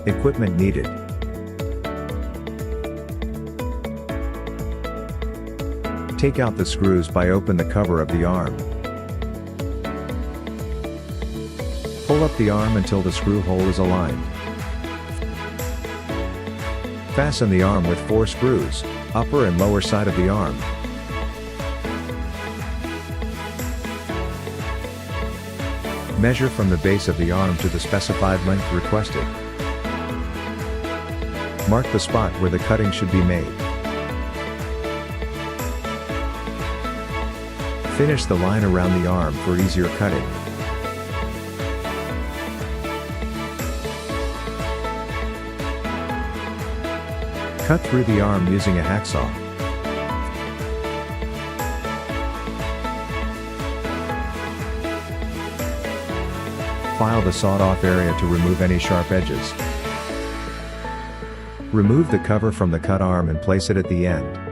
Equipment needed. Take out the screws by open the cover of the arm. Pull up the arm until the screw hole is aligned. Fasten the arm with 4 screws, upper and lower side of the arm. Measure from the base of the arm to the specified length requested. Mark the spot where the cutting should be made. Finish the line around the arm for easier cutting. Cut through the arm using a hacksaw. File the sawed-off area to remove any sharp edges. Remove the cover from the cut arm and place it at the end.